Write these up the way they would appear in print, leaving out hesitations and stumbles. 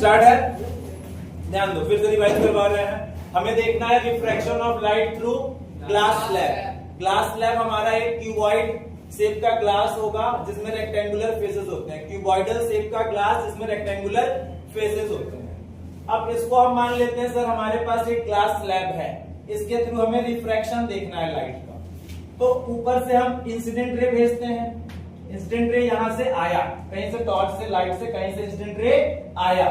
Start है, ध्यान दो, फिर से रिवाइज करवा रहे हैं। हमें देखना है refraction of light through glass slab. Glass slab हमारा एक क्यूबॉइड शेप का ग्लास होगा जिसमें रेक्टेंगुलर फेसेस होते हैं, क्यूबॉइडल शेप का ग्लास जिसमें रेक्टेंगुलर फेसेस होते हैं। अब इसको हम मान लेते हैं सर हमारे पास एक ग्लास स्लैब है, इसके थ्रू हमें रिफ्रैक्शन देखना है लाइट का। तो ऊपर से हम इंसिडेंट रे भेजते हैं, इंसिडेंट रे यहां से आया, कहीं से टॉर्च से लाइट से कहीं से इंसिडेंट रे आया।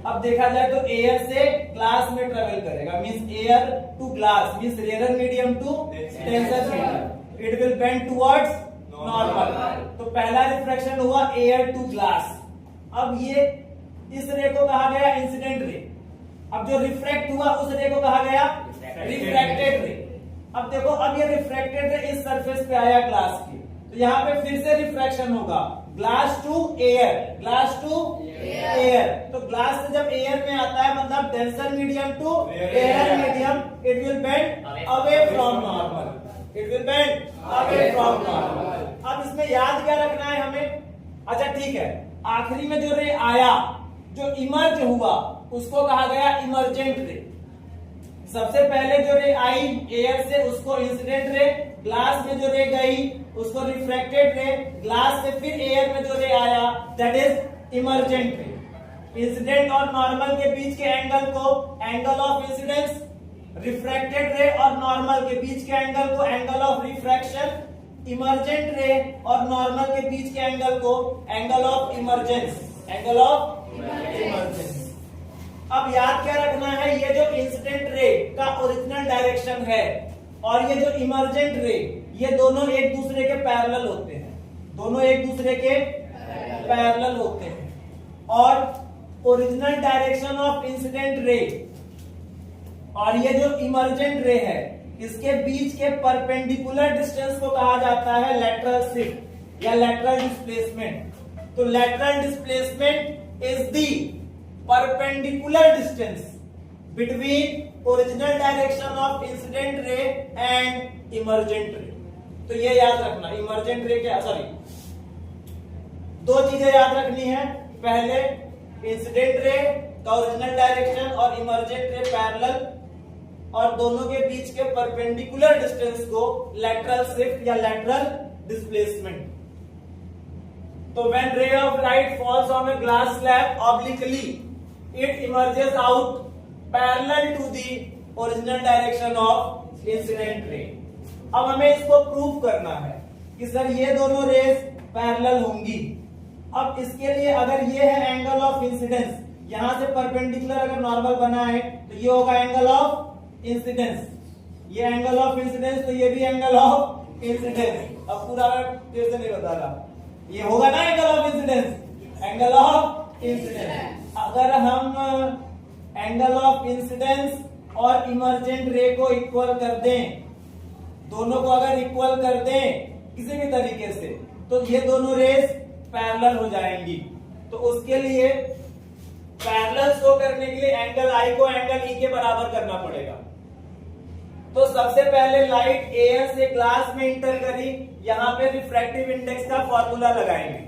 अब देखा जाए तो एयर से ग्लास में ट्रेवल करेगा, means air to glass means rarer medium to denser medium, it will bend towards normal. तो पहला रिफ्रैक्शन हुआ एयर टू ग्लास। अब ये इस रे को कहा गया इंसिडेंट रे। अब जो रिफ्रैक्ट हुआ उस रे को कहा गया रिफ्रैक्टेड रे। अब देखो, अब ये रिफ्रैक्टेड रे इस सरफेस पे आया ग्लास की, तो यहाँ पे फिर से रिफ्रैक्शन होगा glass to air, glass to air. तो ग्लास से जब एयर में आता है मतलब denser medium to air medium, it will bend away from normal, it will bend away from normal. अब इसमें याद क्या रखना है हमें? अच्छा ठीक है, आखिरी में जो रे आया, जो इमर्ज हुआ, उसको कहा गया इमर्जेंट रे। सबसे पहले जो रे आई एयर से उसको इंसिडेंट रे, ग्लास में जो रे गई उसको रिफ्रैक्टेड रे, ग्लास से फिर एयर में जो रे आया दैट इज इमर्जेंट रे। इंसिडेंट और नॉर्मल के बीच के एंगल को एंगल ऑफ इंसिडेंस, रिफ्रैक्टेड रे और नॉर्मल के बीच के एंगल को एंगल ऑफ रिफ्रैक्शन, इमर्जेंट रे और नॉर्मल के बीच के एंगल को angle of emergence, angle of emergence. अब याद क्या रखना है, ये जो इंसिडेंट रे का ओरिजिनल डायरेक्शन है और ये जो इमर्जेंट रे, ये दोनों एक दूसरे के पैरेलल होते हैं, दोनों एक दूसरे के पैरेलल होते हैं। और ओरिजिनल डायरेक्शन ऑफ इंसिडेंट रे और ये जो इमर्जेंट रे है, इसके बीच के परपेंडिकुलर डिस्टेंस को कहा जाता है लेटरल शिफ्ट या लेटरल डिस्प्लेसमेंट। तो lateral displacement is the perpendicular distance between original direction of incident ray and emergent ray। तो ये याद रखना, इमर्जेंट रे क्या, सॉरी, दो चीजें याद रखनी है। पहले इंसिडेंट रे का ओरिजिनल डायरेक्शन और इमर्जेंट रे पैरेलल, और दोनों के बीच के परपेंडिकुलर डिस्टेंस को लेटरल शिफ्ट या लेटरल डिस्प्लेसमेंट। तो when ray of light falls on a glass slab obliquely, it emerges out parallel to the original direction of incident ray। अब हमें इसको प्रूव करना है कि सर ये दोनों रेज पैरेलल होंगी। अब इसके लिए अगर ये है एंगल ऑफ इंसिडेंस, यहां से परपेंडिकुलर अगर नॉर्मल बना है तो ये होगा एंगल ऑफ इंसिडेंस, ये एंगल ऑफ इंसिडेंस, तो ये भी एंगल ऑफ इंसिडेंस। अब पूरा फिर से नहीं बता रहा, ये होगा ना angle of incidence, angle of incidence. अगर हम एंगल ऑफ इंसिडेंस और इमर्जेंट रे को इक्वल कर दें, दोनों को अगर इक्वल कर दें किसी भी तरीके से, तो ये दोनों रेस पैरेलल हो जाएंगी। तो उसके लिए पैरेलल शो करने के लिए एंगल आई को एंगल ई के बराबर करना पड़ेगा। तो सबसे पहले लाइट एयर से ग्लास में इंटर करी, यहां पे रिफ्रैक्टिव इंडेक्स का फॉर्मूला लगाएंगे।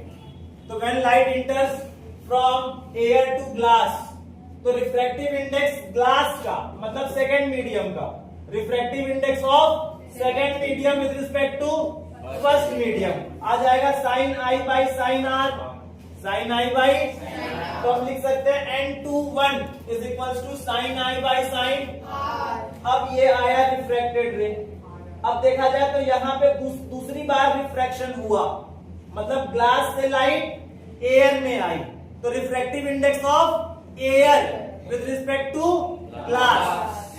तो when light enters from air to glass, तो रिफ्रैक्टिव इंडेक्स ग्लास का मतलब सेकेंड मीडियम का, refractive index of second medium with respect to first medium आ जाएगा sine I by sine r, sine I by, तो हम लिख सकते हैं n21 is equals to sine I by sine r. अब ये आया रिफ्रैक्टेड रे। अब देखा जाए तो यहाँ पे दूसरी बार रिफ्रैक्शन हुआ, मतलब ग्लास से लाइट एयर में आई, तो refractive index of air with respect to glass,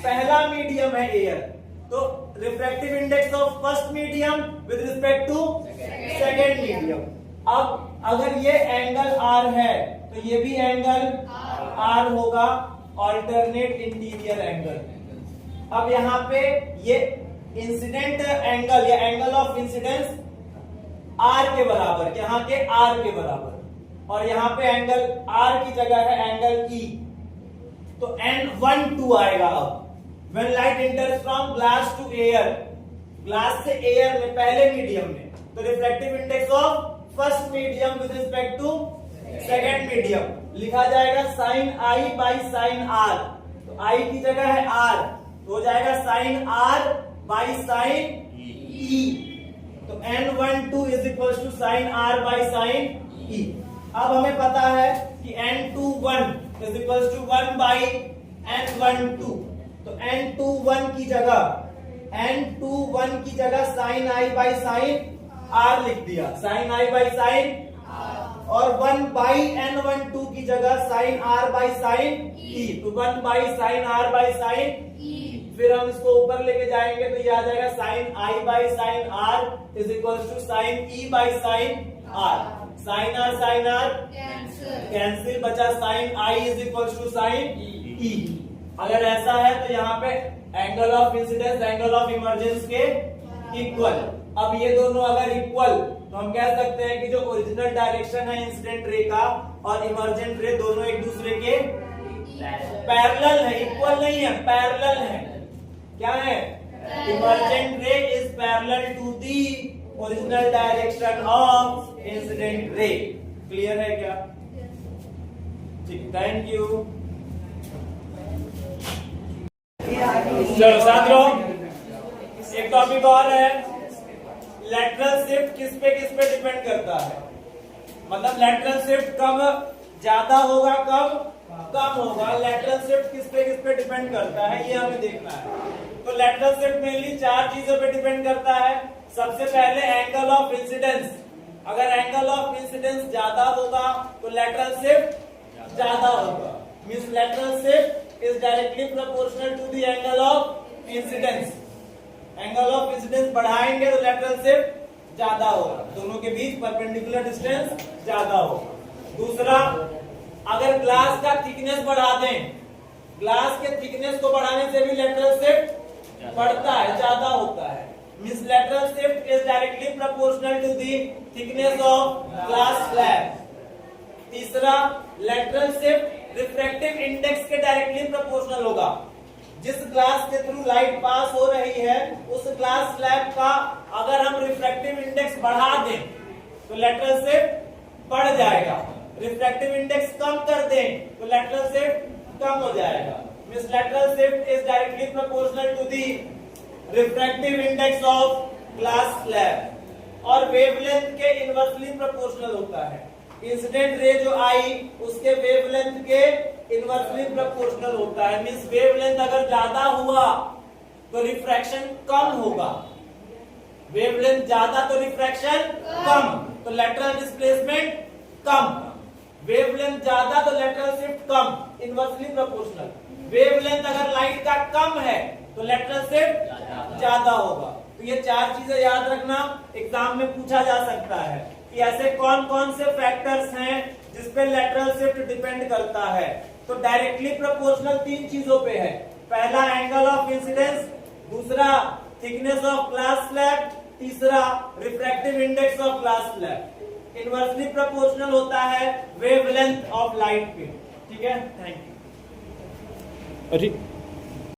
पहला मीडियम है एयर, तो refractive index of first medium with respect to second medium. अब अगर ये एंगल आर है तो ये भी एंगल आर होगा, ऑल्टरनेट इंटीरियर एंगल। अब यहाँ पे ये इंसिडेंट एंगल या एंगल ऑफ इंसिडेंस आर के बराबर, यहाँ के आर के बराबर, और यहाँ पे एंगल आर की जगह है एंगल ई, तो n12 आएगा। अब when light enters from glass to air, glass से एयर में पहले मीडियम में, तो refractive index of first medium with respect to second medium लिखा जाएगा sine I by sine r. तो आई की जगह है आर, तो हो जाएगा sine r by sine e. तो n12 is equal to sine r by sine e. अब हमें पता है कि n21 is equal to 1 by n12। तो n21 की जगह sine I by sine R लिख दिया, साइन आई बाई साइन, और 1 बाई n12 की जगह sine r by sine e. तो 1 by sine r by sine e. फिर हम इसको ऊपर लेके जाएंगे तो ये आ जाएगा sine I by sine r is equal to sine e by sine r. Sine r cancel, बचा sine i is equal to sine e. अगर ऐसा है तो यहाँ पे angle of incidence angle of emergence के इक्वल। अब ये दोनों अगर इक्वल तो हम कह सकते हैं कि जो ओरिजिनल डायरेक्शन है इंसिडेंट रे का और इमर्जेंट रे दोनों एक दूसरे के पैरेलल है, इक्वल नहीं है, पैरेलल है। क्या है? Emergent ray is parallel to the original direction of incident ray. Clear है क्या? ठीक, थैंक यू। चलो साथियों, एक टॉपिक और है, लेटरल शिफ्ट किस पे डिपेंड करता है। मतलब लेटरल शिफ्ट कब ज्यादा होगा, कब कम होगा। लेटरल शिफ्ट किस पे डिपेंड करता है, ये हमें देखना है। तो लेटरल शिफ्ट मेनली 4 चीजों पे डिपेंड करता है। सबसे पहले एंगल ऑफ इंसिडेंस। अगर एंगल ऑफ इंसिडेंस ज्यादा होगा तो लेटरल शिफ्ट ज्यादा होगा। Means lateral shift is directly proportional to the angle of incidence. Angle of इंसिडेंस बढ़ाएंगे तो लेटरल शिफ्ट ज्यादा होगा, दोनों के बीच परपेंडिकुलर डिस्टेंस ज्यादा होगा। दूसरा, अगर ग्लास का थिकनेस बढ़ा दें, ग्लास के थिकनेस को बढ़ाने से भी लेटरल शिफ्ट बढ़ता है, ज्यादा होता है। Means lateral shift is directly proportional to the thickness of glass slab. तीसरा, लेटरल शिफ्ट रिफ्रैक्टिव इंडेक्स के डायरेक्टली प्रोपोर्शनल होगा। जिस ग्लास के थ्रू लाइट पास हो रही है उस ग्लास स्लैब का अगर हम रिफ्रैक्टिव इंडेक्स बढ़ा दें तो लेटरल शिफ्ट बढ़ जाएगा। रिफ्रैक्टिव इंडेक्स कम कर दें तो लेटरल शिफ्ट कम हो जाएगा। Means lateral shift is directly proportional to the refractive index of glass slab. और वेवलेंथ के इनवर्सली प्रोपोर्शनल होता है। इंसिडेंट रे जो आई उसके वेवलेंथ के इनवर्सली प्रोपोर्शनल होता है। मींस वेवलेंथ अगर ज्यादा हुआ तो रिफ्रैक्शन कम होगा, वेवलेंथ ज्यादा तो रिफ्रैक्शन कम, तो लेटरल डिस्प्लेसमेंट कम। वेवलेंथ ज्यादा तो लेटरल शिफ्ट कम, इनवर्सली प्रोपोर्शनल। वेवलेंथ अगर लाइट का कम है तो लेटरल शिफ्ट ज्यादा होगा। तो ये 4 चीजें याद रखना, एग्जाम में पूछा जा सकता है कि ऐसे कौन कौन से फैक्टर्स हैं जिसपे लेटरल शिफ्ट डिपेंड करता है। तो डायरेक्टली प्रोपोर्शनल 3 चीजों पे है। पहला एंगल ऑफ इंसिडेंस, दूसरा थिकनेस ऑफ ग्लास स्लैब, तीसरा refractive index of glass slab. Inversely proportional होता है वेवलेंथ ऑफ लाइट पे। ठीक है, थैंक यू।